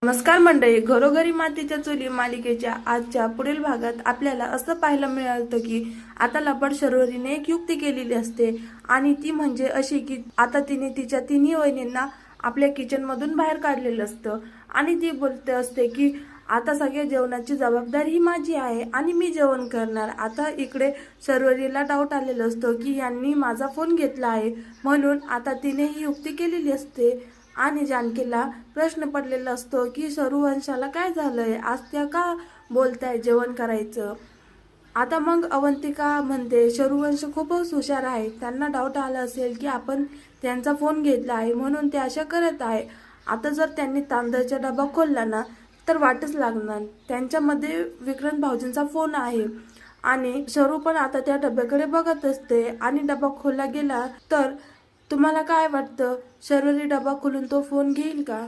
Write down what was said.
नमस्कार मंडळी, घरोघरी मातीच्या चुली मालिकेच्या आजच्या पुढील भागात आपल्याला असं पाहायला मिळालं की आता लबाड शर्वरीने एक युक्ती केलेली असते आणि ती म्हणजे अशी की आता तिने तिच्या तिन्ही वहिनींना आपल्या किचन मधून बाहेर काढलेलं असतं आणि ती बोलते असते की आता सगळ्या जेवणाची जबाबदारी ही माझी आहे आणि मी जेवण करणार। आता इकडे शर्वरीला डाऊट आलेला असतो की यांनी माझा फोन घेतला आहे, म्हणून आता तिने ही युक्ती केलेली असते आणि जानकीला प्रश्न पडलेला असतो की शरुवंशाला काय झालंय, आज त्या का बोलताय जेवण करायचं। आता मग अवंतिका म्हणते शरुवंश खूपच हुशार आहे, त्यांना डाऊट आला असेल की आपण त्यांचा फोन घेतला आहे म्हणून ते अशा करत आहे। आता जर त्यांनी तांदळाचा डबा खोलला ना तर वाटच लागणार, त्यांच्यामध्ये विक्रांत भाऊजींचा फोन आहे आणि शरू पण आता त्या डब्याकडे बघत असते आणि डबा खोलला गेला तर तुम्हाला काय वाटतं, शर्वरी डबा खोलून तो फोन घेईल का?